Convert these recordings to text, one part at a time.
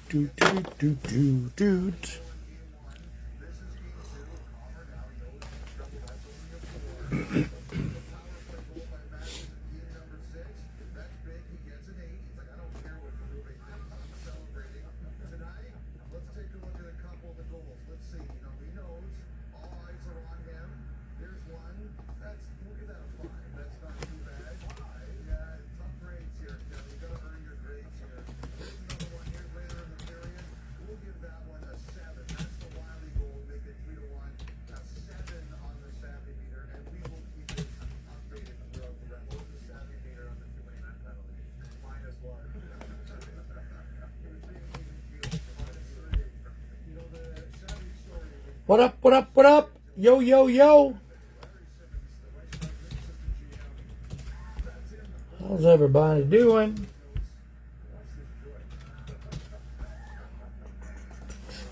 Do, do, do, do, do. What up, what up, what up? Yo, yo, yo. How's everybody doing?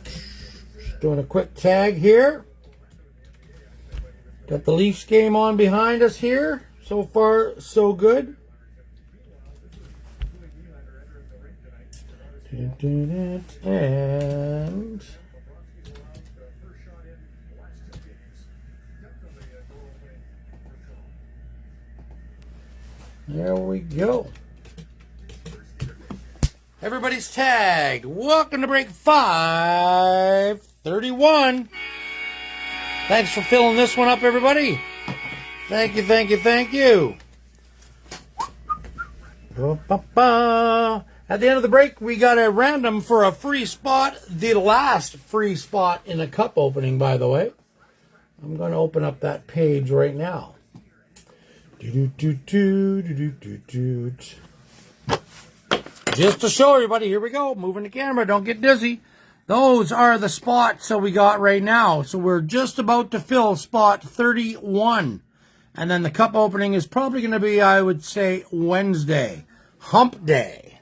Just doing a quick tag here. Got the Leafs game on behind us here. So far, so good. And there we go. Everybody's tagged. Welcome to break 531. Thanks for filling this one up, everybody. Thank you, thank you, thank you. At the end of the break, we got a random for a free spot. The last free spot in a cup opening, by the way. I'm going to open up that page right now. Just to show everybody, here we go. Moving the camera, don't get dizzy. Those are the spots that we got right now. So we're just about to fill spot 31. And then the cup opening is probably going to be, I would say, Wednesday. Hump day.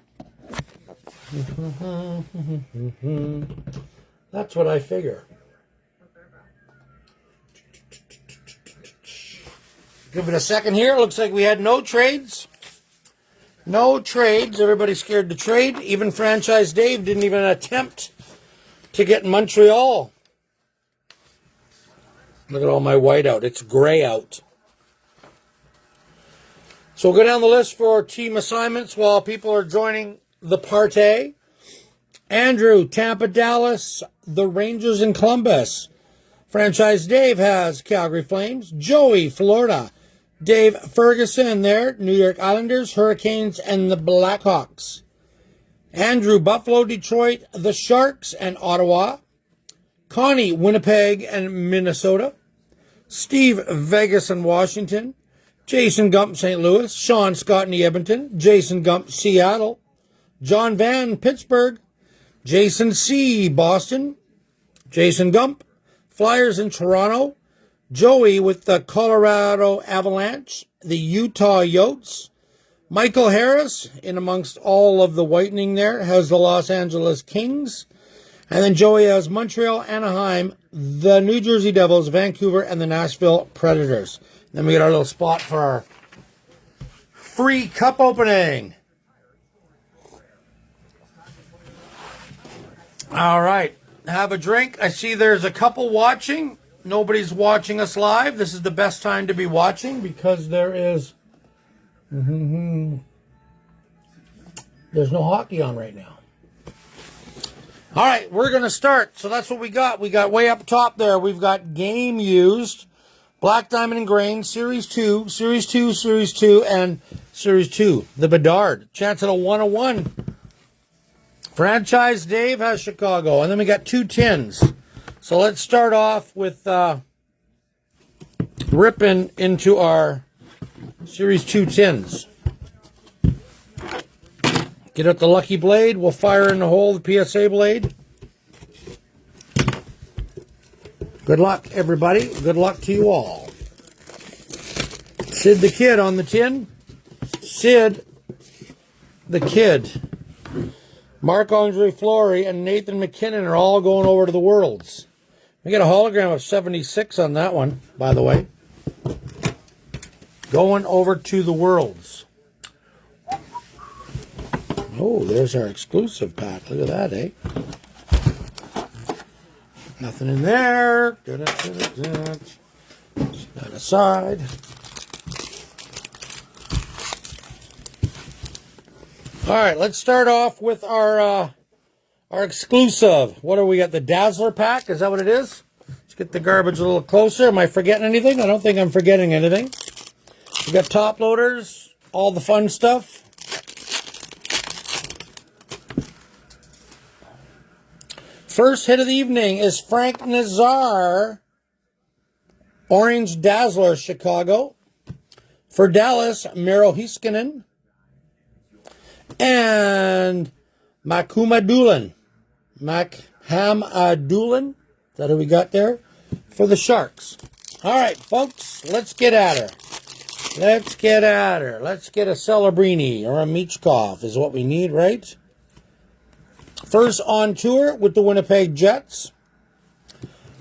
That's what I figure. Give it a second here. Looks like we had no trades. No trades. Everybody's scared to trade. Even Franchise Dave didn't even attempt to get Montreal. Look at all my white out. It's gray out. So we'll go down the list for team assignments while people are joining the party. Andrew, Tampa, Dallas, the Rangers in Columbus. Franchise Dave has Calgary Flames. Joey, Florida. Dave Ferguson there, New York Islanders, Hurricanes, and the Blackhawks. Andrew, Buffalo, Detroit, the Sharks, and Ottawa. Connie, Winnipeg, and Minnesota. Steve, Vegas, and Washington. Jason Gump, St. Louis. Sean Scott, and Edmonton. Jason Gump, Seattle. John Van, Pittsburgh. Jason C., Boston. Jason Gump, Flyers in Toronto. Joey with the Colorado Avalanche, the Utah Yotes. Michael Harris, in amongst all of the whitening there, has the Los Angeles Kings. And then Joey has Montreal, Anaheim, the New Jersey Devils, Vancouver, and the Nashville Predators. Then we get our little spot for our free cup opening. All right. Have a drink. I see there's a couple watching. Nobody's watching us live. This is the best time to be watching because there is there's no hockey on right now. All right, we're going to start. So that's what we got. We got way up top there. We've got game used, Black Diamond and Grain, Series 2, Series 2, Series 2, and Series 2. The Bedard. Chance at a 101. Franchise Dave has Chicago. And then we got 2 tins. So let's start off with ripping into our Series 2 tins. Get out the lucky blade. We'll fire in the hole the PSA blade. Good luck, everybody. Good luck to you all. Sid the Kid on the tin. Sid the Kid. Marc-Andre Fleury and Nathan McKinnon are all going over to the Worlds. We got a hologram of 76 on that one, by the way. Going over to the Worlds. Oh, there's our exclusive pack. Look at that, eh? Nothing in there. Set that aside. All right, let's start off with our exclusive. What do we got? The Dazzler pack? Is that what it is? Let's get the garbage a little closer. Am I forgetting anything? I don't think I'm forgetting anything. We got top loaders, all the fun stuff. First hit of the evening is Frank Nazar, Orange Dazzler, Chicago. For Dallas, Miro Heiskanen. And Makham Adulan. Is that who we got there? For the Sharks. All right, folks, let's get at her. Let's get at her. Let's get a Celebrini or a Michkov is what we need, right? First on tour with the Winnipeg Jets.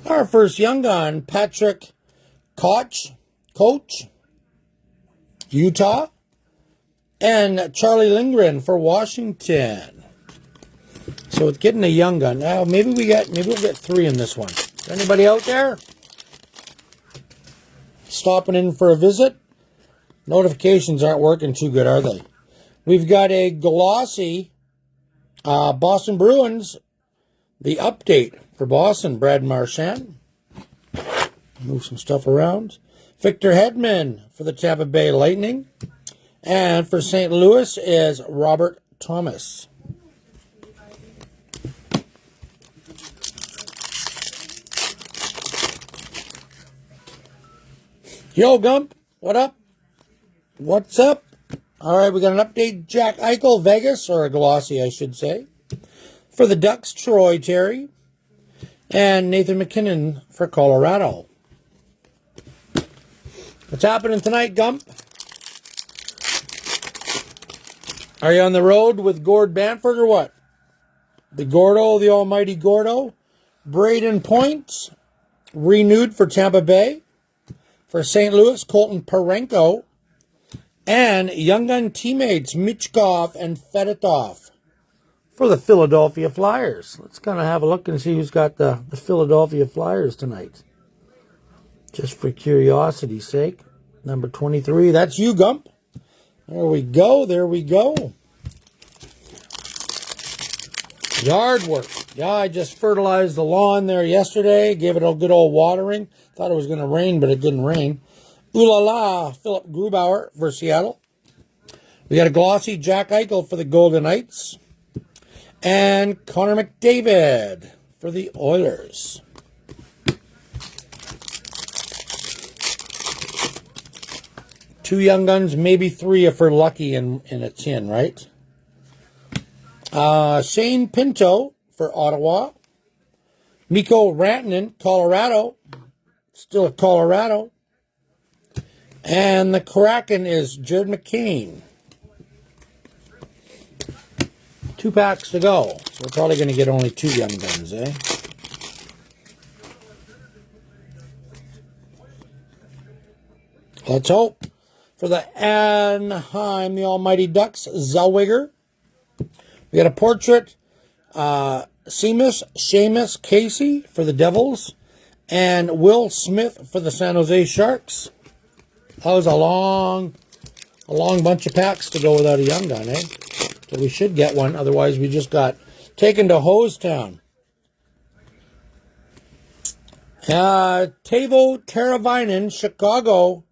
Our first young gun, Patrick Koch, Utah. And Charlie Lindgren for Washington. So it's getting a young gun. Now maybe we'll get 3 in this one. Anybody out there? Stopping in for a visit? Notifications aren't working too good, are they? We've got a glossy Boston Bruins, the update for Boston, Brad Marchand. Move some stuff around. Victor Hedman for the Tampa Bay Lightning. And for St. Louis is Robert Thomas. Yo, Gump, what up? What's up? All right, we got an update. Jack Eichel, Vegas, or a glossy, I should say. For the Ducks, Troy Terry. And Nathan McKinnon for Colorado. What's happening tonight, Gump? Are you on the road with Gord Banford or what? The Gordo, the almighty Gordo. Braden Point, renewed for Tampa Bay. For St. Louis, Colton Parenko. And Young Gun teammates Michkov and Fedotov for the Philadelphia Flyers. Let's kind of have a look and see who's got the Philadelphia Flyers tonight. Just for curiosity's sake. Number 23, that's you, Gump. There we go, there we go. Yard work. Yeah, I just fertilized the lawn there yesterday. Gave it a good old watering. Thought it was going to rain, but it didn't rain. Ooh la la, Philip Grubauer for Seattle. We got a glossy Jack Eichel for the Golden Knights. And Connor McDavid for the Oilers. Two young guns, maybe 3 if we're lucky in a tin, right? Shane Pinto for Ottawa. Mikko Rantanen, Colorado. Still at Colorado. And the Kraken is Jared McCain. 2 packs to go. So we're probably going to get only 2 young guns, eh? Let's hope. For the Anaheim, the almighty Ducks, Zellweger. We got a portrait. Seamus Casey for the Devils. And Will Smith for the San Jose Sharks. That was a long bunch of packs to go without a young gun, eh? So we should get one. Otherwise, we just got taken to Hosetown. Teuvo Teravainen, Chicago,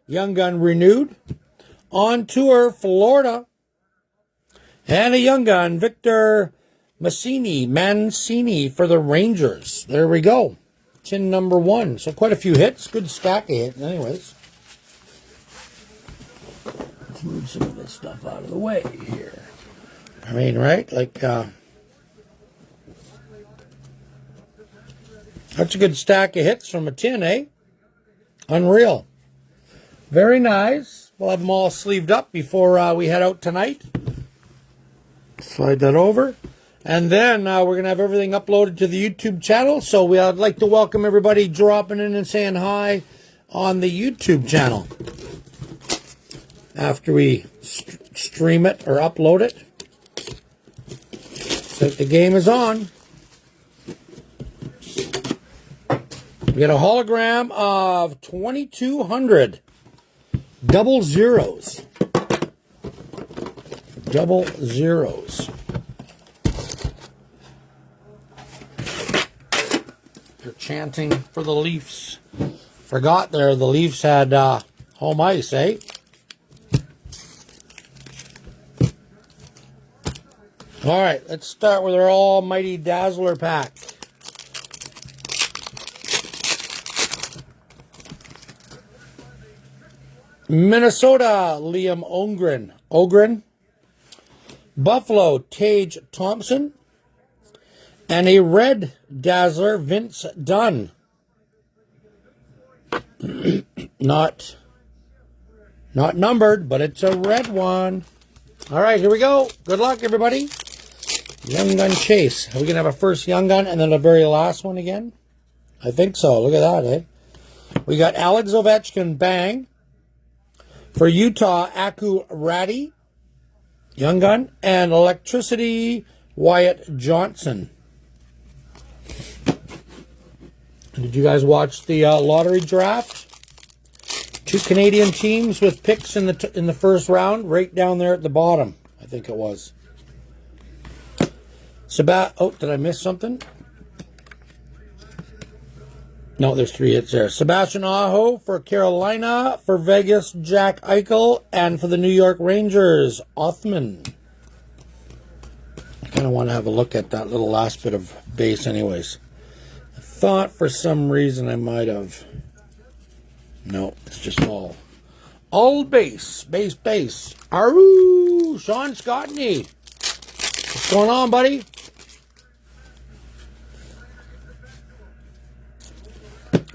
young gun renewed. On tour, Florida. And a young gun, Victor Mancini for the Rangers. There we go. Tin number 1. So quite a few hits. Good stack of hits. Anyways. Let's move some of this stuff out of the way here. I mean, right? Like, that's a good stack of hits from a tin, eh? Unreal. Very nice. We'll have them all sleeved up before we head out tonight. Slide that over. And then we're going to have everything uploaded to the YouTube channel. So I'd like to welcome everybody dropping in and saying hi on the YouTube channel. After we stream it or upload it. like the game is on. We get a hologram of 2,200. Double zeros. Double zeros. They're chanting for the Leafs. Forgot there, the Leafs had home ice, eh? All right, let's start with our almighty Dazzler pack. Minnesota, Liam Ogren. Buffalo, Tage Thompson. And a red Dazzler, Vince Dunn. Not numbered, but it's a red one. All right, here we go. Good luck, everybody. Young Gun Chase. Are we going to have a first Young Gun and then a very last one again? I think so. Look at that, eh? We got Alex Ovechkin, bang. For Utah, Aku Ratty, Young Gun. And Electricity, Wyatt Johnson. Did you guys watch the lottery draft? 2 Canadian teams with picks in the first round, right down there at the bottom. I think it was. Oh, did I miss something? No, there's 3 hits there. Sebastian Aho for Carolina, for Vegas, Jack Eichel, and for the New York Rangers, Othman. I kind of want to have a look at that little last bit of base anyways. I thought for some reason I might have... No, it's just all base. Aru, Sean Scottney. What's going on, buddy?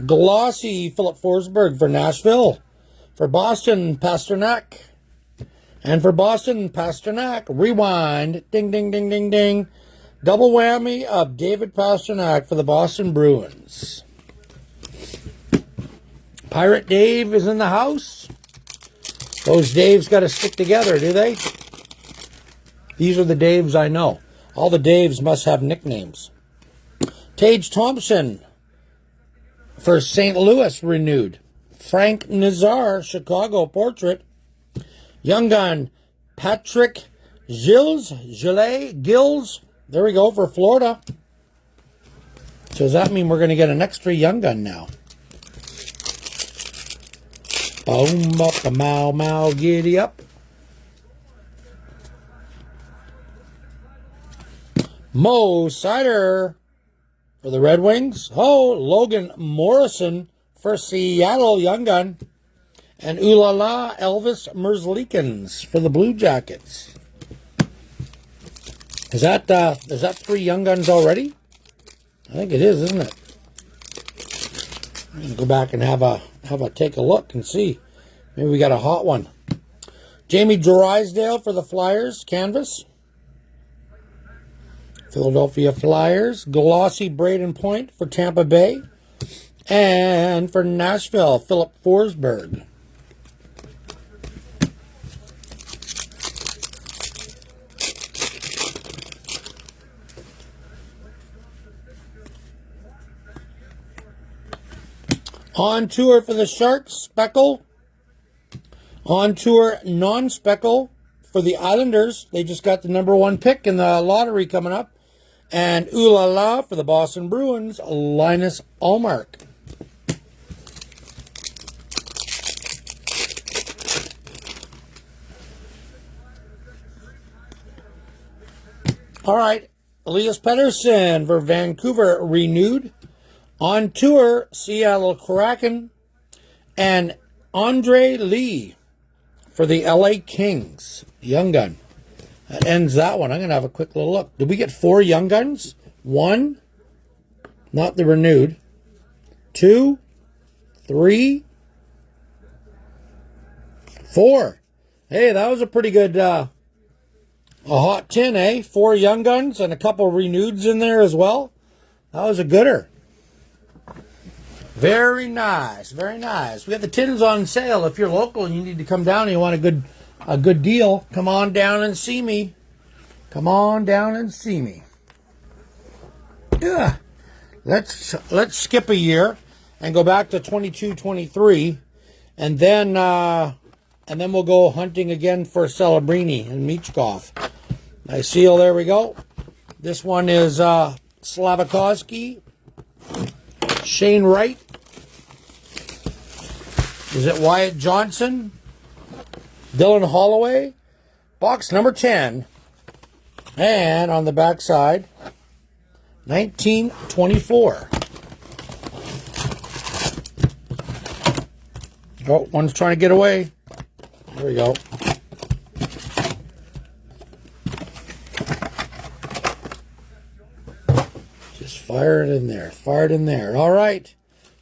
Glossy, Philip Forsberg for Nashville. For Boston, Pasternak. And for Boston, Pasternak, rewind. Ding, ding, ding, ding, ding. Double whammy of David Pasternak for the Boston Bruins. Pirate Dave is in the house. Those Daves got to stick together, do they? These are the Daves I know. All the Daves must have nicknames. Tage Thompson for St. Louis, renewed. Frank Nazar, Chicago portrait. Young Gun, Patrick Gilles. There we go, for Florida. So does that mean we're going to get an extra Young Gun now? Boom, up, a mow, giddy up. Mo Sider for the Red Wings. Oh, Logan Morrison for Seattle, Young Gun. And Ulala Elvis Merzlikins for the Blue Jackets. Is that 3 Young Guns already? I think it is, isn't it? I'm going to go back and have a take a look and see. Maybe we got a hot one. Jamie Drysdale for the Flyers, canvas. Philadelphia Flyers. Glossy Braden Point for Tampa Bay. And for Nashville, Philip Forsberg. On tour for the Sharks, Speckle. On tour, non-Speckle for the Islanders. They just got the #1 pick in the lottery coming up. And ooh la la for the Boston Bruins, Linus Ullmark. All right, Elias Pettersson for Vancouver, renewed. On tour, Seattle Kraken. And Andre Lee for the LA Kings, Young Gun. That ends that one. I'm going to have a quick little look. Did we get 4 Young Guns? 1, not the renewed. 2, 3, 4. Hey, that was a pretty good, a hot tin, eh? 4 Young Guns and a couple reneweds in there as well. That was a gooder. Very nice, very nice. We got the tins on sale. If you're local and you need to come down and you want a good deal, come on down and see me. Come on down and see me. Yeah. Let's skip a year and go back to 22-23, and then we'll go hunting again for Celebrini and Michkov. Nice seal. There we go. This one is Slavakovsky, Shane Wright. Is it Wyatt Johnson? Dylan Holloway. Box number 10. And on the back side, 1924. Oh, one's trying to get away. There we go. Just fire it in there. Fire it in there. All right.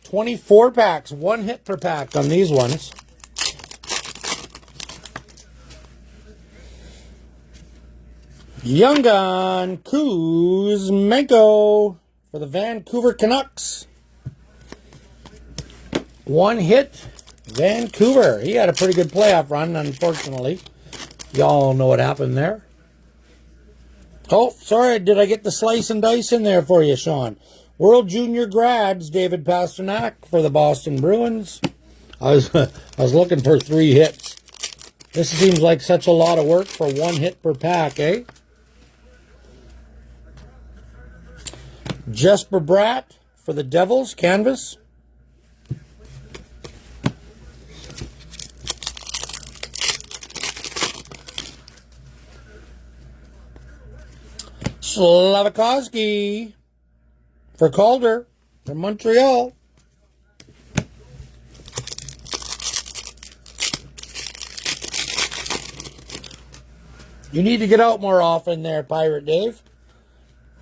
24 packs. 1 hit per pack on these ones. Young Gun Kuzmenko for the Vancouver Canucks. 1 hit, Vancouver. He had a pretty good playoff run, unfortunately. Y'all know what happened there. Oh, sorry, did I get the slice and dice in there for you, Sean? World Junior Grads, David Pasternak for the Boston Bruins. I was looking for 3 hits. This seems like such a lot of work for 1 hit per pack, eh? Jesper Bratt for the Devils, canvas. Slavakovsky for Calder from Montreal. You need to get out more often there, Pirate Dave.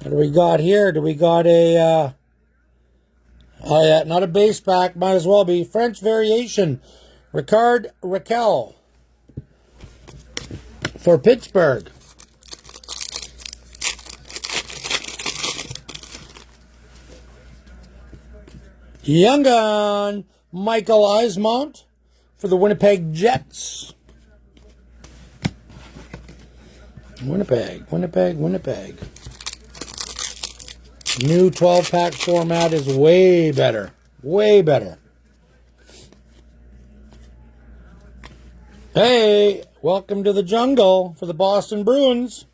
What do we got here? Do we got a... oh, yeah, not a base pack. Might as well be. French variation. Ricard Raquel for Pittsburgh. Young Gun Michael Eismont for the Winnipeg Jets. Winnipeg. New 12-pack format is way better. Way better. Hey, welcome to the jungle for the Boston Bruins.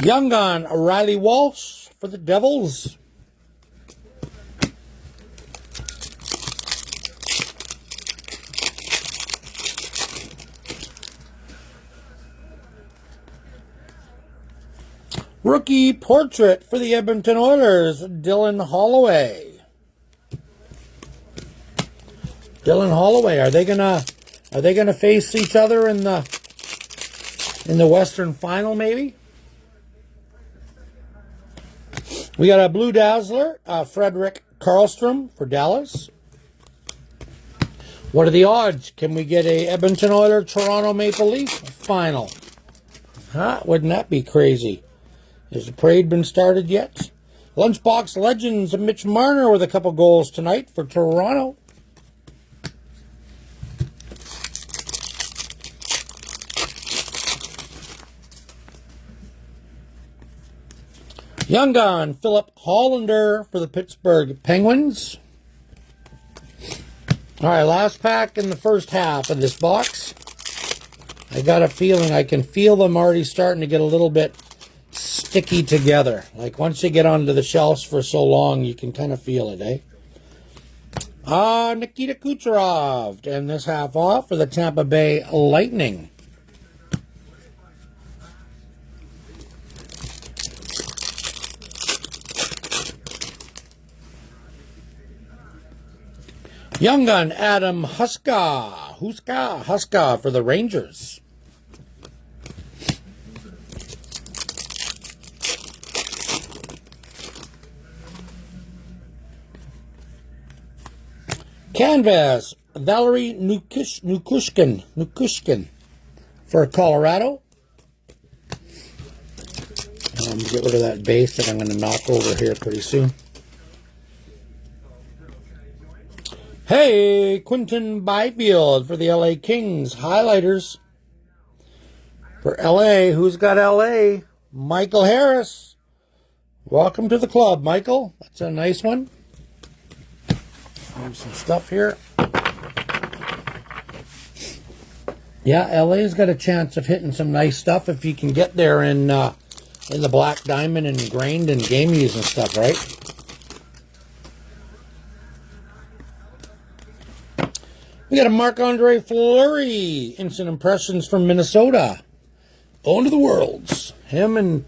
Young Gun Riley Walsh for the Devils. Rookie portrait for the Edmonton Oilers, Dylan Holloway. Dylan Holloway, are they gonna face each other in the Western Final, maybe? We got a Blue Dazzler, Frederick Karlstrom for Dallas. What are the odds? Can we get a Edmonton Oilers Toronto Maple Leaf final? Huh? Wouldn't that be crazy? Has the parade been started yet? Lunchbox Legends, Mitch Marner with a couple goals tonight for Toronto. Young Gun Philip Hollander for the Pittsburgh Penguins. All right, last pack in the first half of this box. I got a feeling, I can feel them already starting to get a little bit sticky together. Like once you get onto the shelves for so long, you can kind of feel it, eh? Nikita Kucherov. And this half off for the Tampa Bay Lightning. Young Gun Adam Huska for the Rangers. Canvas, Valerie Nukushkin for Colorado. Get rid of that base that I'm going to knock over here pretty soon. Hey, Quinton Byfield for the LA Kings. Highlighters. For LA, who's got LA? Michael Harris. Welcome to the club, Michael. That's a nice one. Some stuff here. Yeah, LA's got a chance of hitting some nice stuff if you can get there in the Black Diamond and Grained and Gamies and stuff, right? We got a Marc-Andre Fleury. Instant impressions from Minnesota. Going to the Worlds. Him and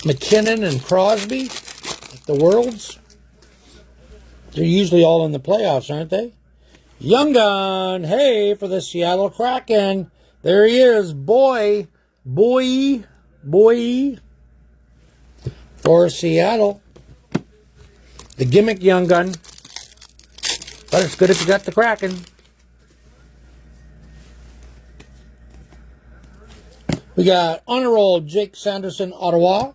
McKinnon and Crosby at the Worlds. They're usually all in the playoffs, aren't they? Young Gun, hey, for the Seattle Kraken. There he is, boy, for Seattle. The gimmick Young Gun. But it's good if you got the Kraken. We got honor roll Jake Sanderson, Ottawa.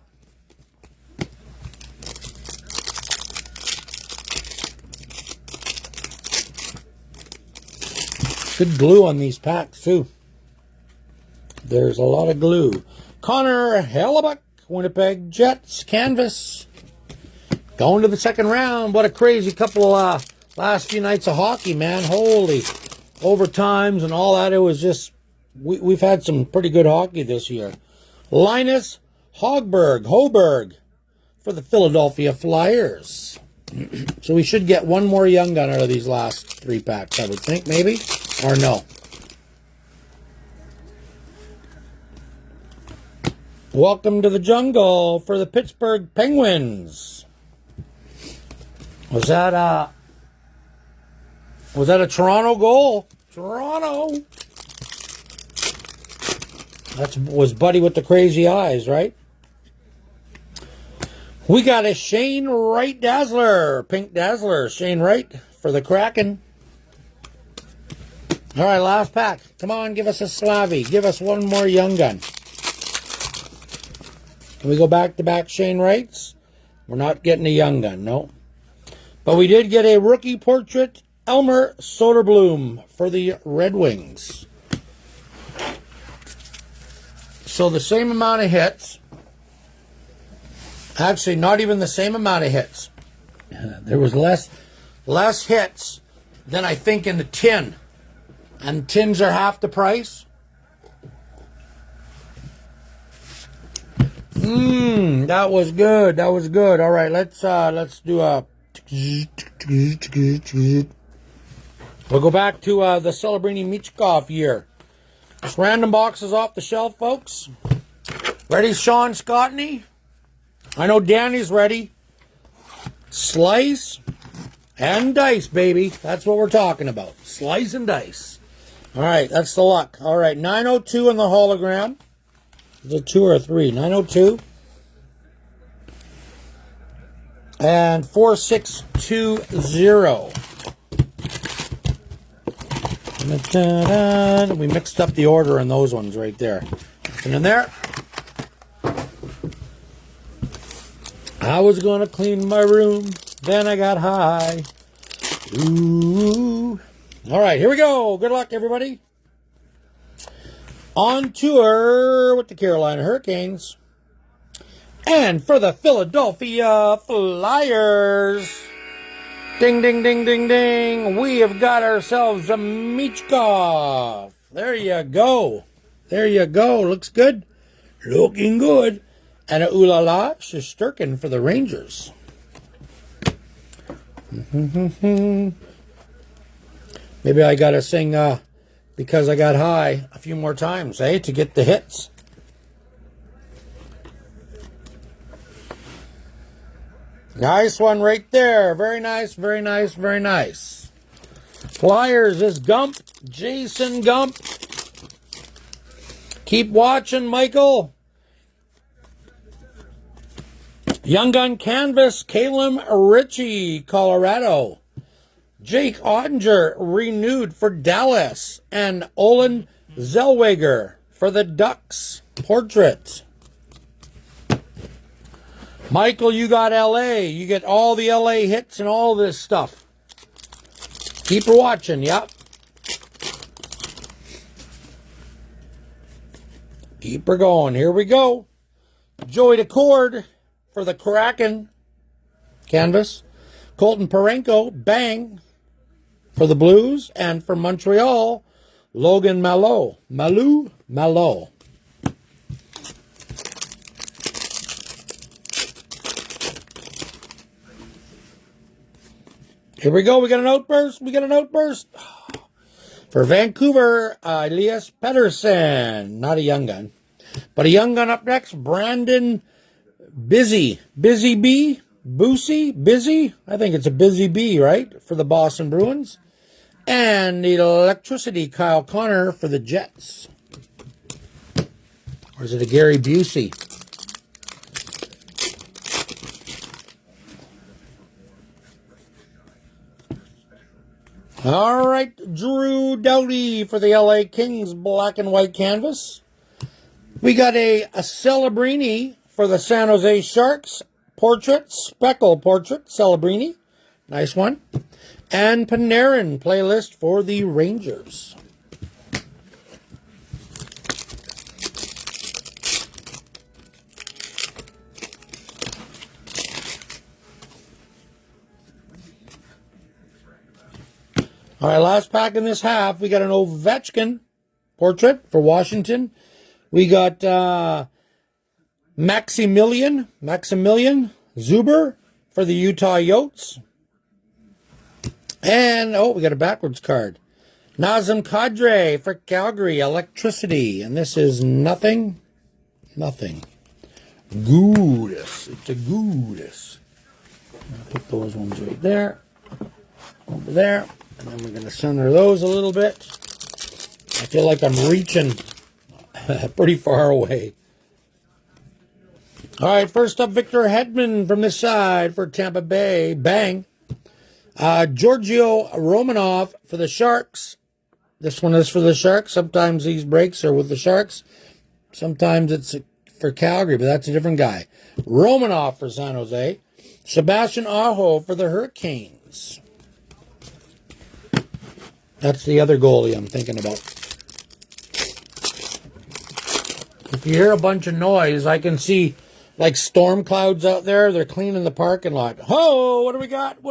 Good glue on these packs, too. There's a lot of glue. Connor Hellebuyck, Winnipeg Jets, canvas. Going to the second round. What a crazy couple of last few nights of hockey, man. Holy overtimes and all that. It was just, we've had some pretty good hockey this year. Linus Hoberg for the Philadelphia Flyers. So we should get one more Young Gun out of these last 3 packs, I would think, maybe. Or no. Welcome to the jungle for the Pittsburgh Penguins. Was that a Toronto goal? Toronto. That was Buddy with the crazy eyes, right? We got a Shane Wright Dazzler. Pink Dazzler. Shane Wright for the Kraken. All right, last pack. Come on, give us a Slavy. Give us one more Young Gun. Can we go back-to-back Shane Wrights? We're not getting a Young Gun, no. But we did get a rookie portrait, Elmer Soderblom for the Red Wings. So the same amount of hits. Actually, not even the same amount of hits. There was less hits than I think in the tin. And tins are half the price. That was good. That was good. All right, let's do a. We'll go back to the Celebrini Michkov year. Just random boxes off the shelf, folks. Ready, Sean Scottney? I know Danny's ready. Slice and dice, baby. That's what we're talking about. Slice and dice. All right, that's the luck. All right, 902 on the hologram. Is it 2 or 3? 902. And 4620. We mixed up the order in those ones right there. And in there. I was going to clean my room. Then I got high. Ooh. All right, here we go. Good luck, everybody. On tour with the Carolina Hurricanes. And for the Philadelphia Flyers. Ding, ding, ding, ding, ding. We have got ourselves a Michkov. There you go. There you go. Looks good. Looking good. And a Ulala Shesterkin for the Rangers. Maybe I got to sing Because I Got High a few more times, to get the hits. Nice one right there. Very nice, very nice, very nice. Flyers is Gump. Jason Gump. Keep watching, Michael. Young Gun Canvas, Calum Ritchie, Colorado. Jake Ottinger, renewed for Dallas. And Olin Zellweger for the Ducks. Portrait. Michael, you got LA. You get all the LA hits and all this stuff. Keep her watching, yep. Keep her going. Here we go. Joey Decord for the Kraken canvas. Colton Parenko, bang, for the Blues. And for Montreal, Logan Malo. Malo. Here we go. We got an outburst. For Vancouver, Elias Pettersson. Not a young gun. But a young gun up next. Brandon Busy. Busy B? Busey? Busy? I think it's a Busy B, right? For the Boston Bruins. And the Electricity, Kyle Connor for the Jets. Or is it a Gary Busey? All right, Drew Doughty for the LA Kings black and white canvas. We got a Celebrini for the San Jose Sharks portrait, speckle portrait, Celebrini. Nice one. And Panarin playlist for the Rangers. All right, last pack in this half, we got an Ovechkin portrait for Washington. We got Maximilian Zuber for the Utah Yotes. And, we got a backwards card. Nazem Kadri for Calgary, Electricity. And this is nothing. Goodness. It's a goodness. I'll put those ones right there. Over there. And then we're going to center those a little bit. I feel like I'm reaching pretty far away. All right, first up, Victor Hedman from this side for Tampa Bay. Bang. Giorgio Romanov for the Sharks. This one is for the Sharks. Sometimes these breaks are with the Sharks. Sometimes it's for Calgary, but that's a different guy. Romanov for San Jose. Sebastian Aho for the Hurricanes. That's the other goalie I'm thinking about. If you hear a bunch of noise, I can see like storm clouds out there. They're cleaning the parking lot. Oh, what do we got?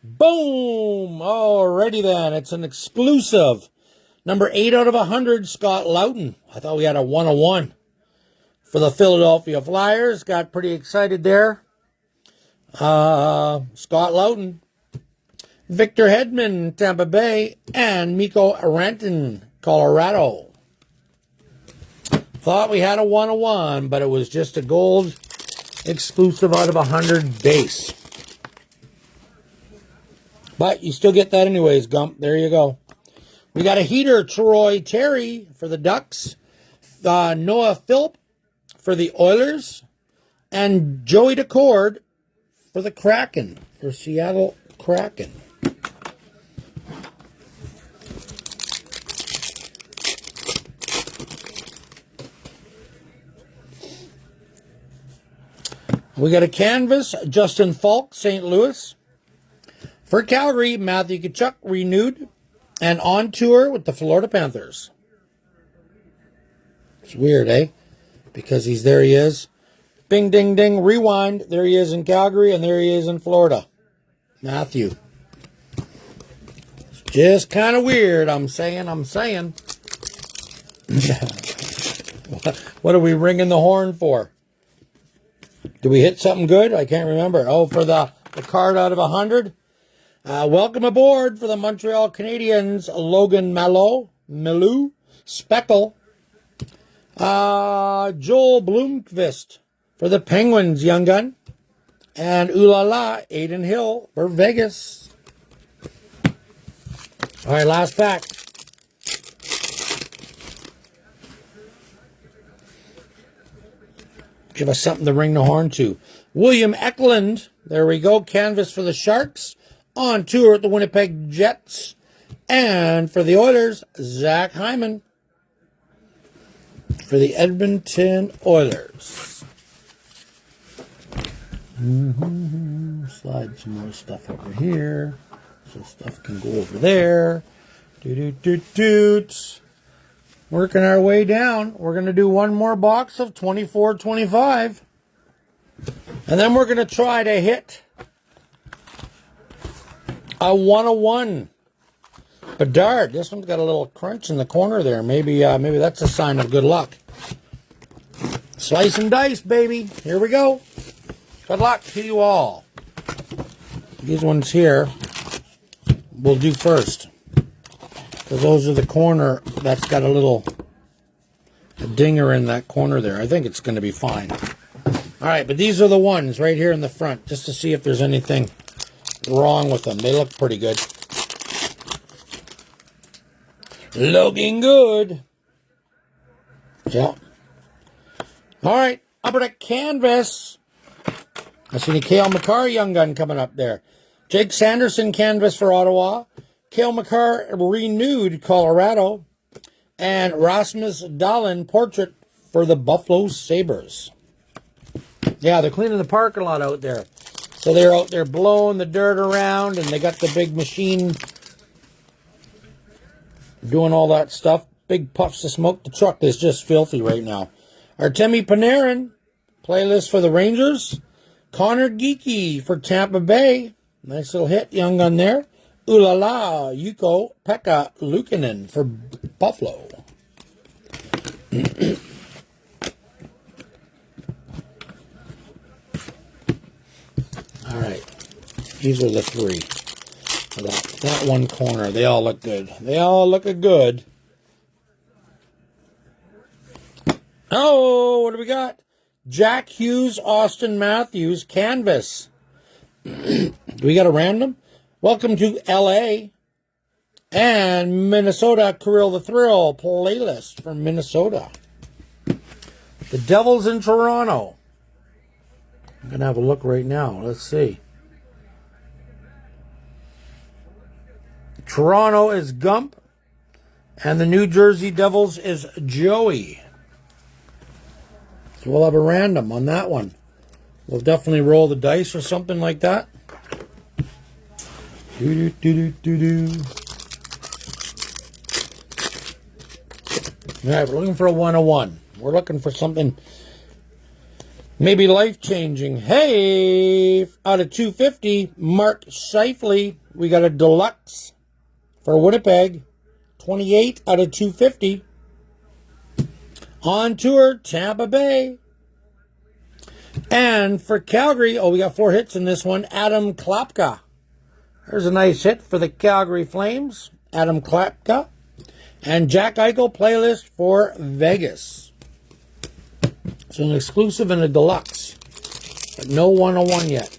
Boom! Alrighty then. It's an exclusive. Number 8 out of 100, Scott Loughton. I thought we had a 101 for the Philadelphia Flyers. Got pretty excited there. Scott Loughton. Victor Hedman, Tampa Bay, and Mikko Rantanen, Colorado. Thought we had a 101, but it was just a gold exclusive out of 100 base. But you still get that anyways, Gump. There you go. We got a heater, Troy Terry for the Ducks, Noah Philp for the Oilers, and Joey Decord for the Kraken, for Seattle Kraken. We got a canvas, Justin Falk, St. Louis. For Calgary, Matthew Tkachuk, renewed and on tour with the Florida Panthers. It's weird, eh? Because he is. Bing, ding, ding, rewind. There he is in Calgary, and there he is in Florida. Matthew. It's just kind of weird, I'm saying. What are we ringing the horn for? Did we hit something good? I can't remember. For the card out of 100. Welcome aboard for the Montreal Canadiens, Logan Malou, Speckle. Joel Blomqvist for the Penguins, young gun. And Ulala, Aiden Hill for Vegas. All right, last pack. Give us something to ring the horn to. William Eklund, there we go, canvas for the Sharks. On tour at the Winnipeg Jets. And for the Oilers, Zach Hyman for the Edmonton Oilers. Slide some more stuff over here. So stuff can go over there. Doot. Working our way down. We're going to do one more box of 24-25. And then we're going to try to hit a 101. Bedard. This one's got a little crunch in the corner there. Maybe that's a sign of good luck. Slice and dice, baby. Here we go. Good luck to you all. These ones here we'll do first. Because those are the corner that's got a dinger in that corner there. I think it's going to be fine. All right, but these are the ones right here in the front, just to see if there's anything wrong with them. They look pretty good. Looking good. Yeah. All right, up at a canvas. I see the Cale Makar young gun coming up there. Jake Sanderson canvas for Ottawa. Cale Makar renewed Colorado. And Rasmus Dahlin portrait for the Buffalo Sabres. Yeah, they're cleaning the parking lot out there. So they're out there blowing the dirt around, and they got the big machine doing all that stuff. Big puffs of smoke. The truck is just filthy right now. Artemi Panarin, playlist for the Rangers. Connor Geeky for Tampa Bay. Nice little hit, young gun there. Ulala, Yuko Pekka Luukkonen for Buffalo. All right. These are the three. That one corner. They all look good. They all look good. Oh, what do we got? Jack Hughes, Austin Matthews, canvas. Do we got a random? Welcome to L.A. and Minnesota, Kirill the Thrill, playlist from Minnesota. The Devils in Toronto. I'm going to have a look right now. Let's see. Toronto is Gump, and the New Jersey Devils is Joey. So we'll have a random on that one. We'll definitely roll the dice or something like that. All right, we're looking for a 101. We're looking for something maybe life-changing. Hey, out of 250, Mark Scheifele. We got a deluxe for Winnipeg. 28 out of 250. On tour, Tampa Bay. And for Calgary, we got 4 hits in this one. Adam Klapka. There's a nice hit for the Calgary Flames. Adam Klapka. And Jack Eichel playlist for Vegas. So an exclusive and a deluxe. But no 101 yet.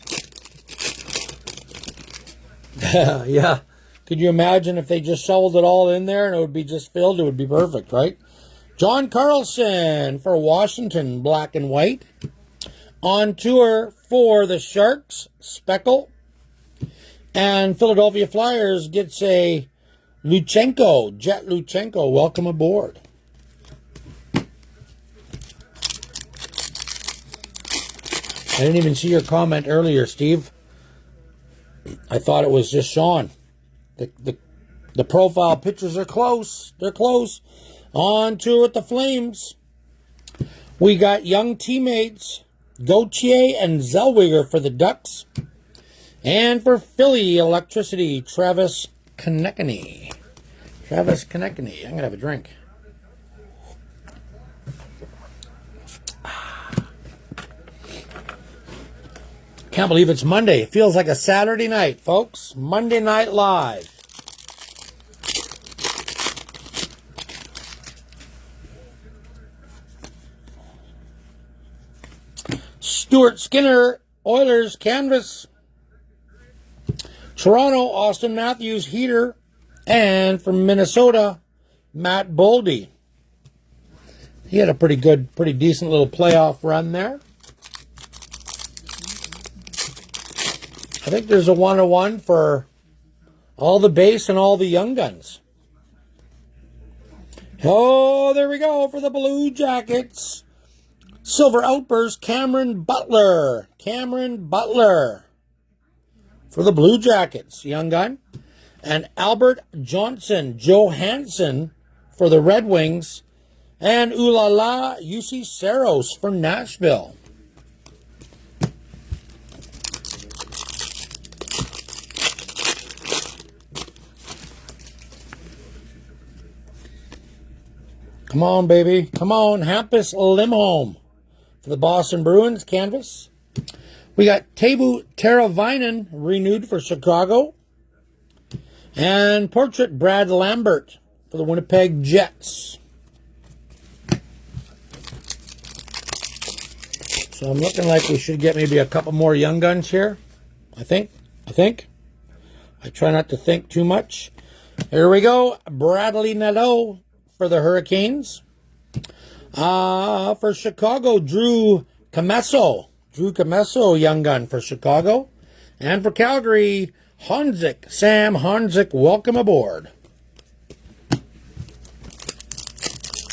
Yeah. Could you imagine if they just shoveled it all in there and it would be just filled? It would be perfect, right? John Carlson for Washington, black and white. On tour for the Sharks, Speckle. And Philadelphia Flyers gets a Luchenko, Jet Luchenko. Welcome aboard. I didn't even see your comment earlier, Steve. I thought it was just Sean. The profile pictures are close. They're close. On tour with the Flames. We got young teammates, Gauthier and Zellweger for the Ducks. And for Philly Electricity, Travis Konecny. Travis Konecny. I'm going to have a drink. Can't believe it's Monday. It feels like a Saturday night, folks. Monday Night Live. Stuart Skinner, Oilers, canvas. Toronto, Austin Matthews, heater. And from Minnesota, Matt Boldy. He had a pretty decent little playoff run there. I think there's a 101 for all the base and all the young guns. Oh, there we go for the Blue Jackets. Silver Outburst, Cameron Butler. Cameron Butler for the Blue Jackets. Young gun. and Albert Johansson for the Red Wings, and Ulala UC Saros for Nashville. Come on, baby. Come on. Hampus Lindholm for the Boston Bruins canvas. We got Teuvo Teravainen renewed for Chicago. And portrait Brad Lambert for the Winnipeg Jets. So I'm looking like we should get maybe a couple more Young Guns here. I think. I try not to think too much. Here we go. Bradley Nadeau for the Hurricanes. For Chicago, Drew Commesso. Young Gun for Chicago. And for Calgary, Sam Honzik, welcome aboard.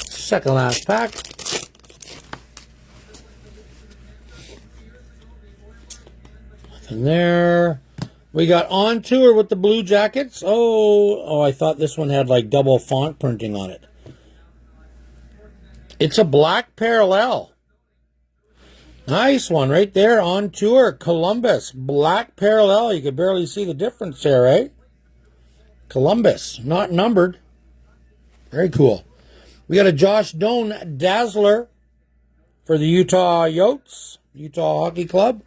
Second last pack. Nothing there. We got On Tour with the Blue Jackets. Oh, I thought this one had like double font printing on it. It's a black parallel. Nice one right there. On Tour, Columbus. Black parallel. You could barely see the difference there, right? Columbus. Not numbered. Very cool. We got a Josh Doan Dazzler for the Utah Yotes, Utah Hockey Club.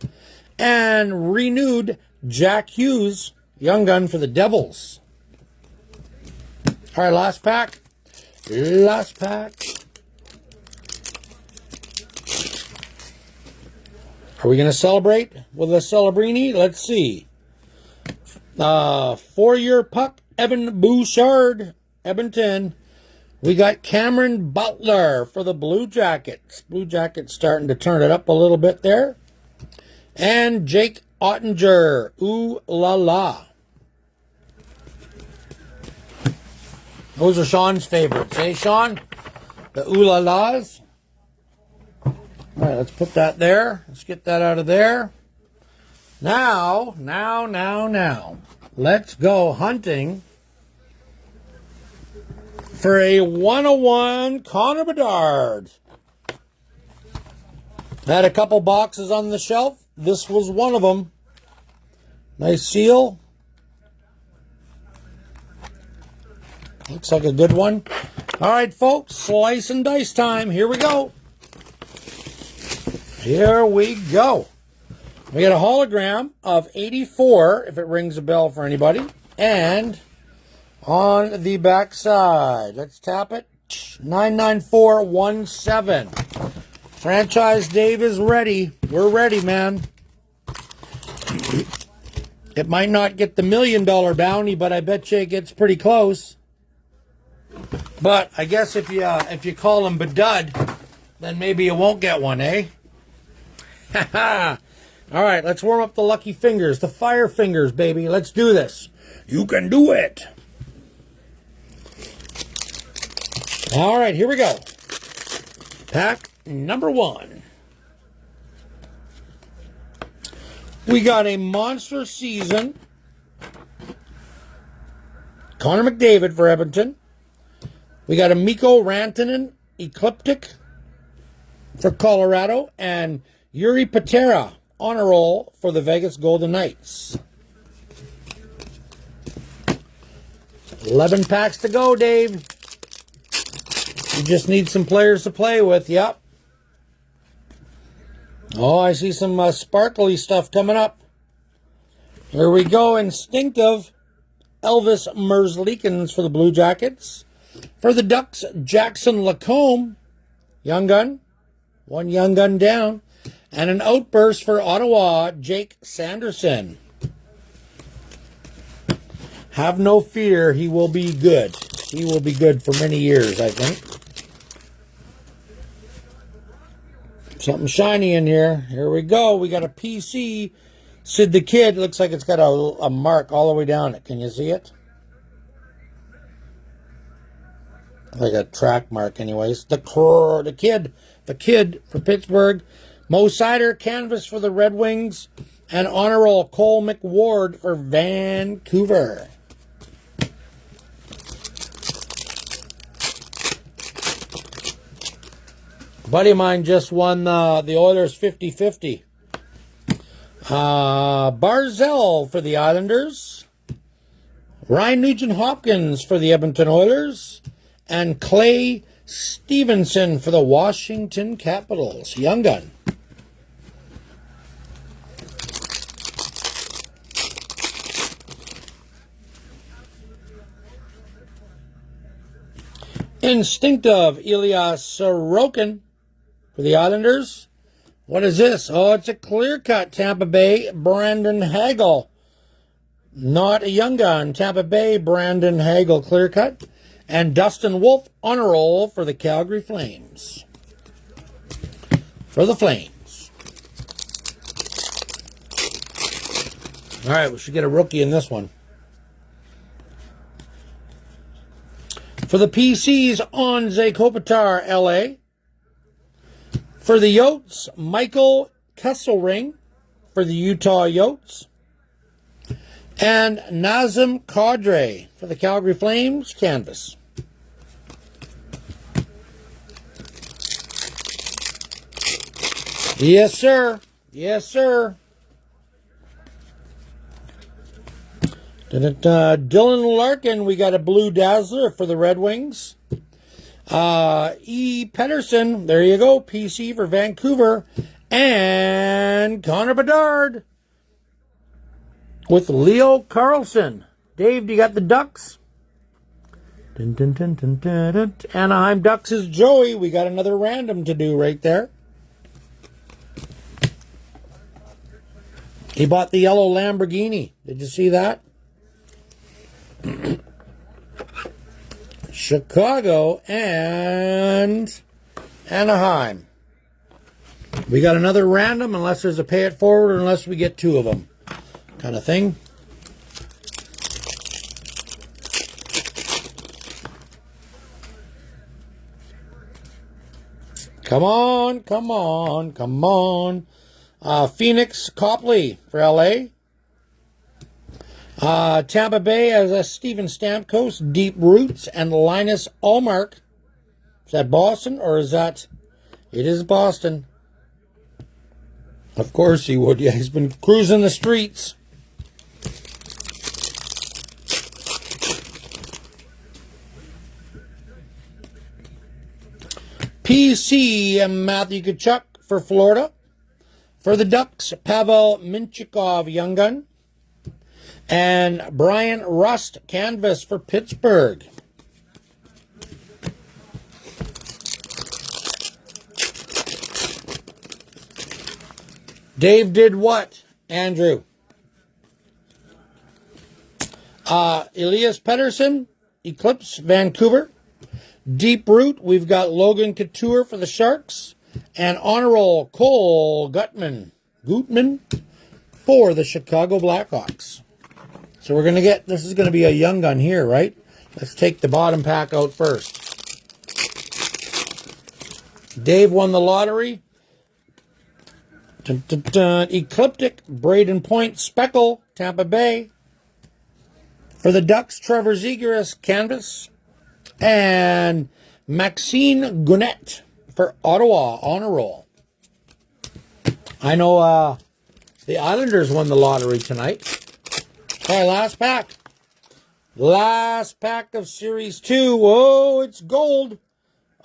And renewed Jack Hughes, Young Gun for the Devils. All right, last pack. Are we going to celebrate with a Celebrini? Let's see. 4-year puck, Evan Bouchard, Edmonton. We got Cameron Butler for the Blue Jackets. Blue Jackets starting to turn it up a little bit there. And Jake Ottinger, ooh la la. Those are Sean's favorites, eh, Sean? The ooh la las. All right, let's put that there. Let's get that out of there. Now. Let's go hunting for a 101 Connor Bedard. Had a couple boxes on the shelf. This was one of them. Nice seal. Looks like a good one. All right, folks, slice and dice time. Here we go. We got a hologram of 84, if it rings a bell for anybody. And on the back side, let's tap it. 99417. Franchise Dave is ready. We're ready, man. It might not get the $1 million bounty, but I bet you it gets pretty close. But I guess if you call him Bedud, then maybe you won't get one, eh? All right, let's warm up the lucky fingers, the fire fingers, baby. Let's do this. You can do it. All right, here we go. Pack number 1. We got a monster season. Connor McDavid for Edmonton. We got a Mikko Rantanen Ecliptic for Colorado. And Yuri Patera honor roll for the Vegas Golden Knights. 11 packs to go, Dave. You just need some players to play with. Yep. Oh, I see some sparkly stuff coming up. Here we go. Instinctive. Elvis Merzlikins for the Blue Jackets. For the Ducks, Jackson Lacombe. Young Gun. One Young Gun down. And an outburst for Ottawa, Jake Sanderson. Have no fear. He will be good. He will be good for many years, I think. Something shiny in here. Here we go. We got a PC. Sid the Kid. Looks like it's got a mark all the way down it. Can you see it? Like a track mark anyways. The Kid for Pittsburgh. Mo Sider, canvas for the Red Wings. And honor roll Cole McWard for Vancouver. buddy of mine just won the Oilers 50-50. Barzell for the Islanders. Ryan Nugent-Hopkins for the Edmonton Oilers. And Clay Stevenson for the Washington Capitals. Young gun. Instinctive Ilya Sorokin for the Islanders. What is this? Oh, it's a clear-cut Tampa Bay Brandon Hagel. Not a young gun. Tampa Bay Brandon Hagel clear-cut. And Dustin Wolf on a roll for the Calgary Flames. For the Flames. All right, we should get a rookie in this one. For the PCs, Anze Kopitar, LA. For the Yotes, Michael Kesselring for the Utah Yotes. And Nazem Kadri for the Calgary Flames, canvas. Yes, sir. Yes, sir. Dylan Larkin, we got a blue dazzler for the Red Wings. E. Pedersen, there you go, PC for Vancouver. And Connor Bedard with Leo Carlson. Dave, do you got the Ducks? Dun, dun, dun, dun, dun, dun. Anaheim Ducks is Joey. We got another random to do right there. He bought the yellow Lamborghini. Did you see that? Chicago and Anaheim. We got another random unless there's a pay it forward or unless we get two of them kind of thing. Come on, come on, come on. Phoenix Copley for LA. Tampa Bay as a Steven Stamkos, Deep Roots, and Linus Ullmark. Is that Boston or is that... It is Boston. Of course he would. Yeah, he's been cruising the streets. PC Matthew Tkachuk for Florida. For the Ducks, Pavel Mintyukov, young gun. And Brian Rust, canvas for Pittsburgh. Dave did what, Andrew? Elias Pettersson, Eclipse, Vancouver. Deep Root, we've got Logan Couture for the Sharks. And honor roll, Cole Gutman for the Chicago Blackhawks. So we're going to get, this is going to be a young gun here, right? Let's take the bottom pack out first. Dave won the lottery. Dun, dun, dun. Ecliptic, Braden Point, Speckle, Tampa Bay. For the Ducks, Trevor Zegras, canvas. And Maxine Gounet for Ottawa, honor roll. I know the Islanders won the lottery tonight. All right, last pack. Last pack of Series 2. Whoa, it's gold.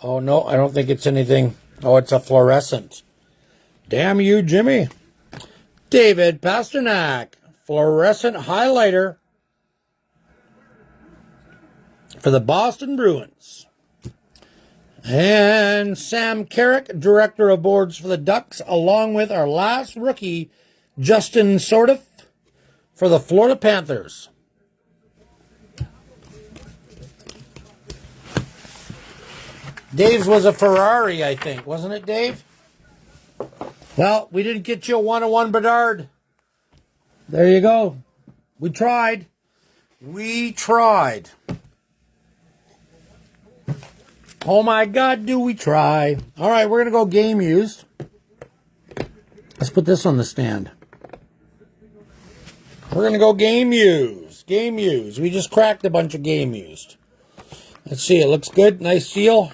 Oh, no, I don't think it's anything. Oh, it's a fluorescent. Damn you, Jimmy. David Pasternak, fluorescent highlighter for the Boston Bruins. And Sam Carrick, director of boards for the Ducks, along with our last rookie, Justin Sordiff, for the Florida Panthers. Dave's was a Ferrari, I think. Wasn't it, Dave? Well, we didn't get you a 1-1 Bedard. There you go. We tried. We tried. Oh, my God, do we try. All right, we're going to go game used. Let's put this on the stand. We're going to go game used. Game used. We just cracked a bunch of game used. Let's see. It looks good. Nice seal.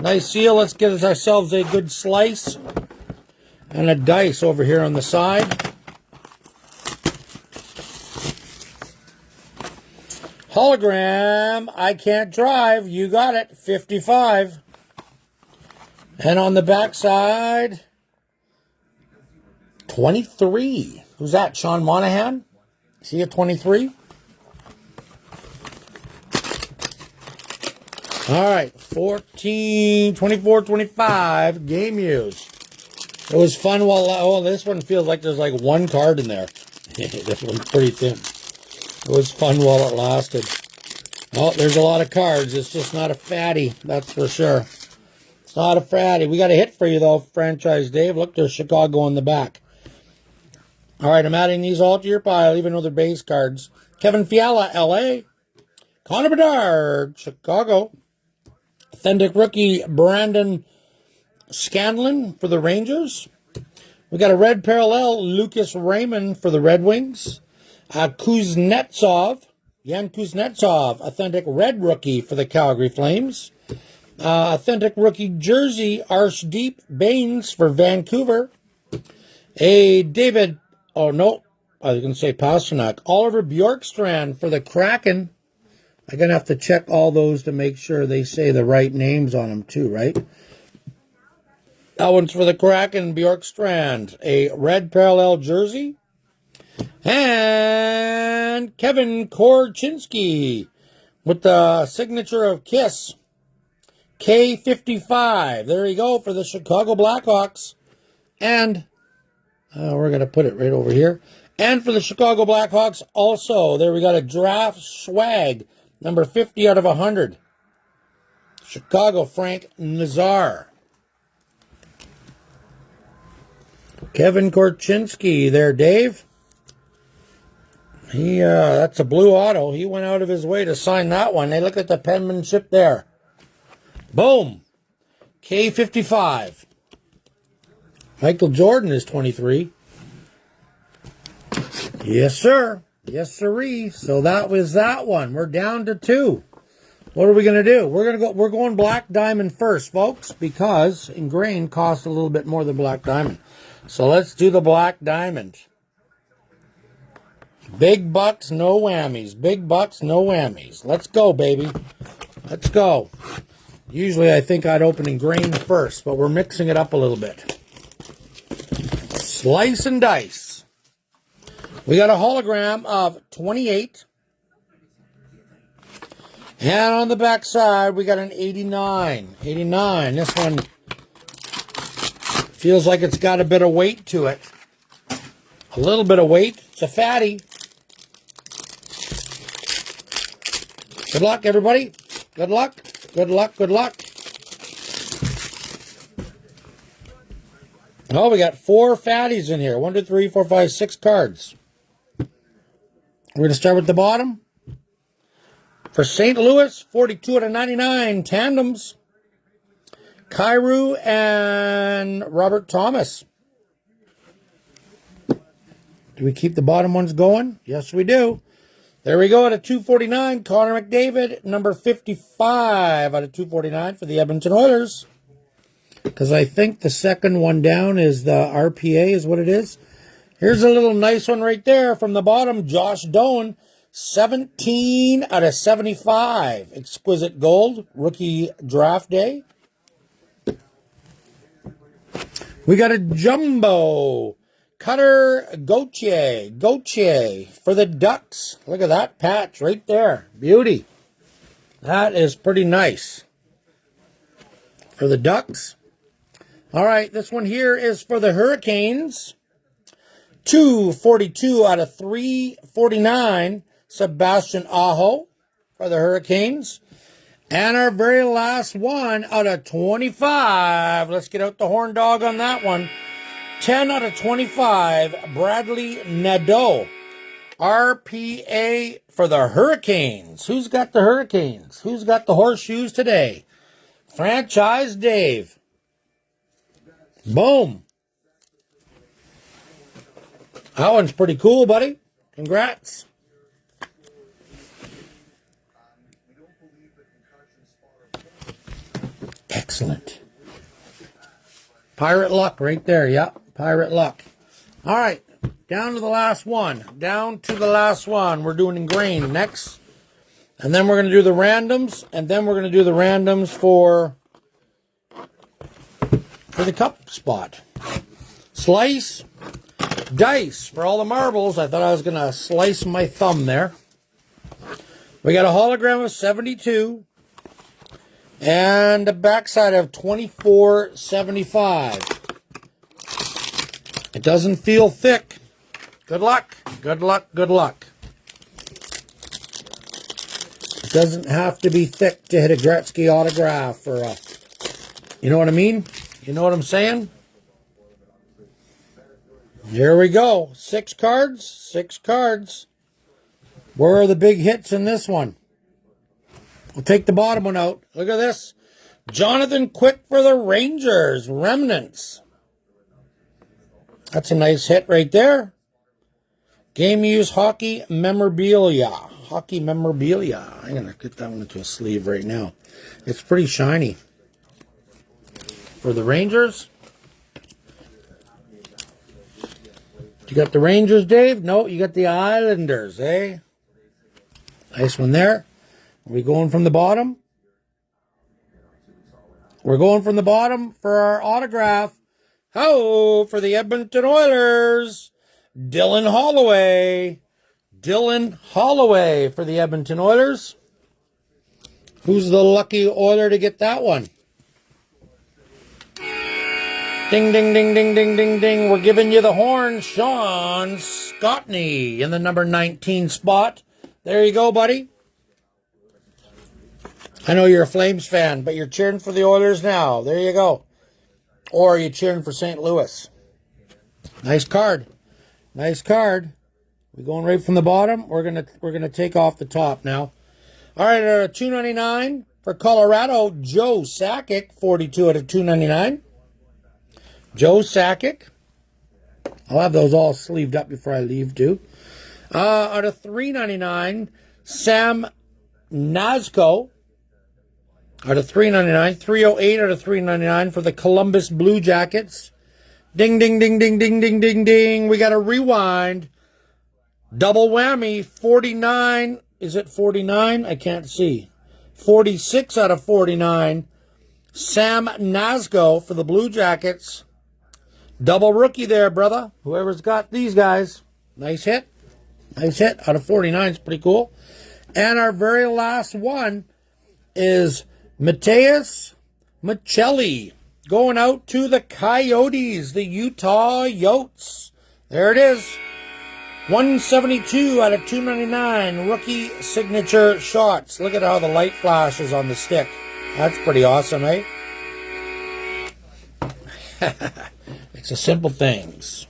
Nice seal. Let's get ourselves a good slice. And a dice over here on the side. Hologram, I can't drive. You got it, 55. And on the back side, 23. Who's that, Sean Monahan? Is he a 23? All right, 14, 24, 25, game use. It was fun while, oh, this one feels like there's like one card in there. This one's pretty thin. It was fun while it lasted. Oh, there's a lot of cards. It's just not a fatty, that's for sure. It's not a fatty. We got a hit for you, though, Franchise Dave. Look, there's Chicago on the back. All right, I'm adding these all to your pile, even though they're base cards. Kevin Fiala, L.A. Connor Bedard, Chicago. Authentic rookie, Brandon Scanlon for the Rangers. We got a red parallel, Lucas Raymond for the Red Wings. Kuznetsov, Yan Kuznetsov, authentic red rookie for the Calgary Flames. Authentic rookie jersey, Arshdeep Baines for Vancouver. A David, oh no, I was going to say Pasternak. Oliver Bjorkstrand for the Kraken. I'm going to have to check all those to make sure they say the right names on them too, right? That one's for the Kraken, Bjorkstrand. A red parallel jersey. And Kevin Korchinski with the signature of Kiss. K55. There you go for the Chicago Blackhawks. And we're going to put it right over here. And for the Chicago Blackhawks also, there we got a draft swag. Number 50 out of 100. Chicago, Frank Nazar. Kevin Korchinski there, Dave. That's a blue auto. He went out of his way to sign that one. Hey, look at the penmanship there. Boom. K55. Michael Jordan is 23. Yes, sir. Yes, sirree. So that was that one. We're down to 2. What are we going to do? We're going Black Diamond first, folks, because ingrain costs a little bit more than Black Diamond. So let's do the Black Diamond. Big bucks, no whammies. Big bucks, no whammies. Let's go, baby. Let's go. Usually I think I'd open ingrain first, but we're mixing it up a little bit. Slice and dice. We got a hologram of 28. And on the back side, we got an 89. 89. This one feels like it's got a bit of weight to it. A little bit of weight. It's a fatty. Good luck, everybody. Good luck. Good luck. Good luck. Oh, we got 4 fatties in here. 1, 2, 3, 4, 5, 6 cards. We're going to start with the bottom. For St. Louis, 42 out of 99 tandems. Kyrou and Robert Thomas. Do we keep the bottom ones going? Yes, we do. There we go at a 249. Connor McDavid, number 55 out of 249 for the Edmonton Oilers. Because I think the second one down is the RPA is what it is. Here's a little nice one right there from the bottom. Josh Doan, 17 out of 75. Exquisite Gold, rookie draft day. We got a jumbo. Cutter Gauthier for the Ducks. Look at that patch right there. Beauty. That is pretty nice. For the Ducks. All right, this one here is for the Hurricanes. 242 out of 349. Sebastian Aho for the Hurricanes. And our very last one out of 25. Let's get out the horn dog on that one. 10 out of 25, Bradley Nadeau. RPA for the Hurricanes. Who's got the Hurricanes? Who's got the horseshoes today? Franchise Dave. Boom. That one's pretty cool, buddy. Congrats. Excellent. Excellent. Pirate luck right there. Yep, pirate luck. All right, down to the last one. Down to the last one. We're doing ingrained next. And then we're going to do the randoms. And then we're going to do the randoms for the cup spot. Slice, dice for all the marbles. I thought I was going to slice my thumb there. We got a hologram of 72. And a backside of 24.75. It doesn't feel thick. Good luck. Good luck. Good luck. It doesn't have to be thick to hit a Gretzky autograph or a... You know what I mean? You know what I'm saying? Here we go. 6 cards. 6 cards. Where are the big hits in this one? We'll take the bottom one out. Look at this. Jonathan Quick for the Rangers. Remnants. That's a nice hit right there. Game used hockey memorabilia. Hockey memorabilia. I'm going to get that one into a sleeve right now. It's pretty shiny. For the Rangers. You got the Rangers, Dave? No, you got the Islanders, eh? Nice one there. Are we going from the bottom? We're going from the bottom for our autograph. Ho, for the Edmonton Oilers, Dylan Holloway. Dylan Holloway for the Edmonton Oilers. Who's the lucky Oiler to get that one? Ding, ding, ding, ding, ding, ding, ding. We're giving you the horn, Sean Scottney in the number 19 spot. There you go, buddy. I know you're a Flames fan, but you're cheering for the Oilers now. There you go. Or you're cheering for St. Louis. Nice card. Nice card. We're going right from the bottom. We're gonna take off the top now. All right, $2.99 for Colorado. Joe Sakic, 42 out of $2.99. Joe Sakic. I'll have those all sleeved up before I leave too. Out of $3.99, Sam Nazco. Out of $3.99, 308 out of $3.99 for the Columbus Blue Jackets. Ding, ding, ding, ding, ding, ding, ding, ding. We got a rewind. Double whammy, 49. Is it 49? I can't see. 46 out of 49. Sam Nazco for the Blue Jackets. Double rookie there, brother. Whoever's got these guys. Nice hit. Nice hit. Out of 49 is pretty cool. And our very last one is Mateus Michelli going out to the Coyotes, the Utah Yotes. There it is. 172 out of 299 rookie signature shots. Look at how the light flashes on the stick. That's pretty awesome, eh? It's the simple things.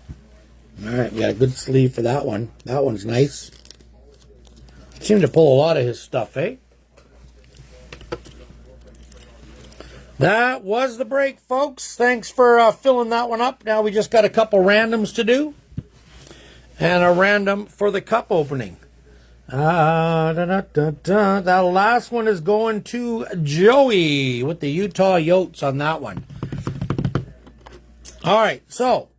All right, we got a good sleeve for that one. That one's nice. Seemed to pull a lot of his stuff, eh? That was the break, folks. Thanks for filling that one up. Now we just got a couple randoms to do. And a random for the cup opening. That last one is going to Joey with the Utah Yotes on that one. All right, so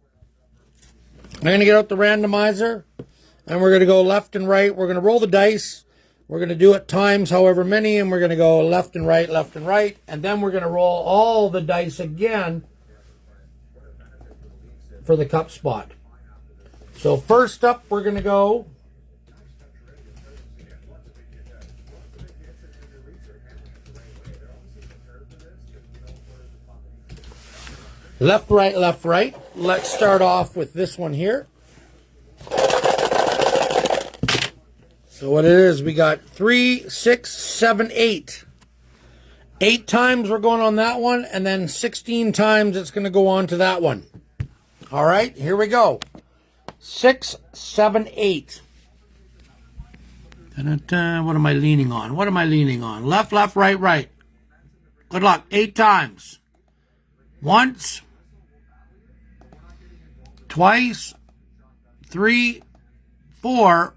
I'm going to get out the randomizer. And we're going to go left and right. We're going to roll the dice. We're going to do it times however many, and we're going to go left and right, and then we're going to roll all the dice again for the cup spot. So first up, we're going to go left, right, left, right. Let's start off with this one here. So what it is, we got 3, 6, 7, 8. 8 times we're going on that one, and then 16 times it's going to go on to that one. All right, here we go. 6, 7, 8. Da-da-da. What am I leaning on? What am I leaning on? Left, left, right, right. Good luck. 8 times. Once. Twice. 3, 4,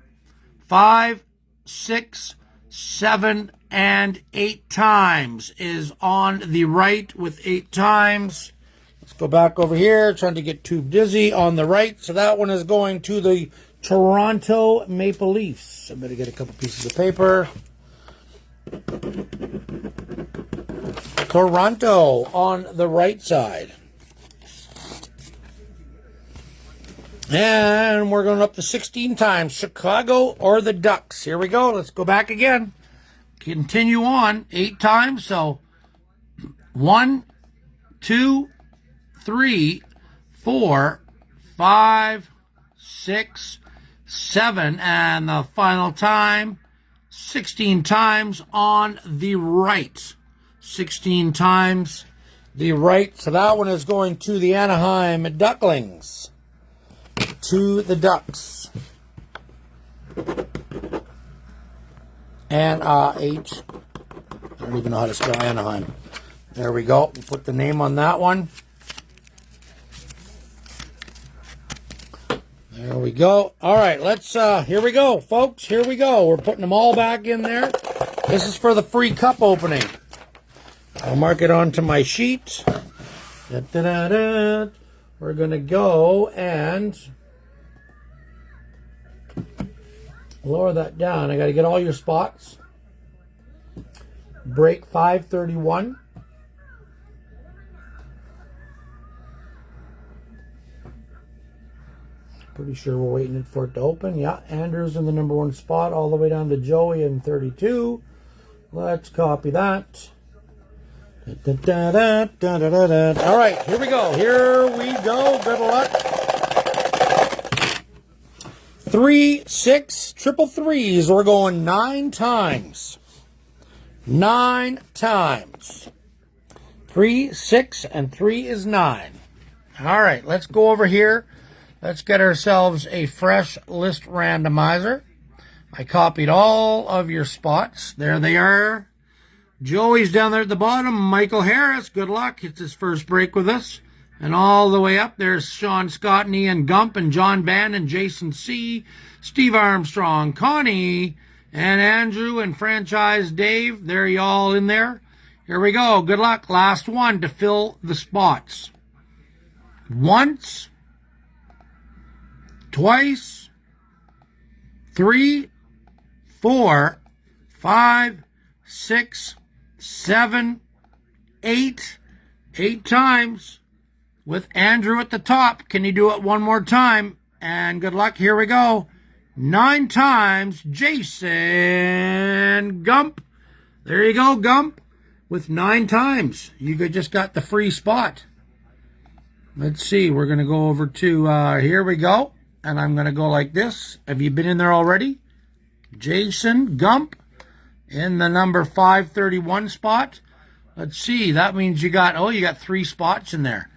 5, 6, 7, and 8 times is on the right with 8 times. Let's go back over here, trying to get too dizzy on the right. So that one is going to the Toronto Maple Leafs. I better get a couple pieces of paper. Toronto on the right side. And we're going up to 16 times. Chicago or the Ducks. Here we go. Let's go back again. Continue on. 8 times. So 1, 2, 3, 4, 5, 6, 7. And the final time, 16 times on the right. 16 times the right. So that one is going to the Anaheim Ducklings. To the Ducks. H. I don't even know how to spell Anaheim. There we go. We'll put the name on that one. There we go. All right, let's, here we go, folks. Here we go. We're putting them all back in there. This is for the free cup opening. I'll mark it onto my sheet. Da-da-da-da. We're going to go and lower that down. I got to get all your spots. Break 531. Pretty sure we're waiting for it to open. Yeah, Andrew's in the number 1 spot all the way down to Joey in 32. Let's copy that. Da, da, da, da, da, da, da. All right, here we go. Here we go. Good luck. 3, 6, triple threes. We're going 9 times. 9 times. 3, 6, and 3 is 9. All right, let's go over here. Let's get ourselves a fresh list randomizer. I copied all of your spots. There they are. Joey's down there at the bottom. Michael Harris, good luck. It's his first break with us. And all the way up, there's Sean Scott and Ian Gump and John Bann and Jason C., Steve Armstrong, Connie, and Andrew and Franchise Dave. There you all in there. Here we go. Good luck. Last one to fill the spots. Once, twice, 3, 4, 5, 6, 7, 8. 8 times. With Andrew at the top. Can you do it one more time? And good luck. Here we go. 9 times. Jason Gump. There you go, Gump. With 9 times. You just got the free spot. Let's see. We're going to go over to, here we go. And I'm going to go like this. Have you been in there already? Jason Gump in the number 531 spot. Let's see. That means you got 3 spots in there.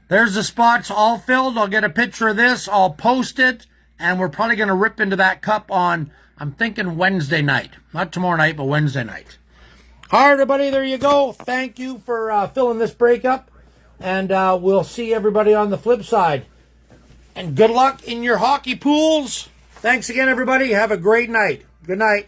There's the spots all filled. I'll get a picture of this. I'll post it. And we're probably going to rip into that cup on, I'm thinking Wednesday night. Not tomorrow night, but Wednesday night. All right, everybody. There you go. Thank you for filling this break up. And we'll see everybody on the flip side. And good luck in your hockey pools. Thanks again, everybody. Have a great night. Good night.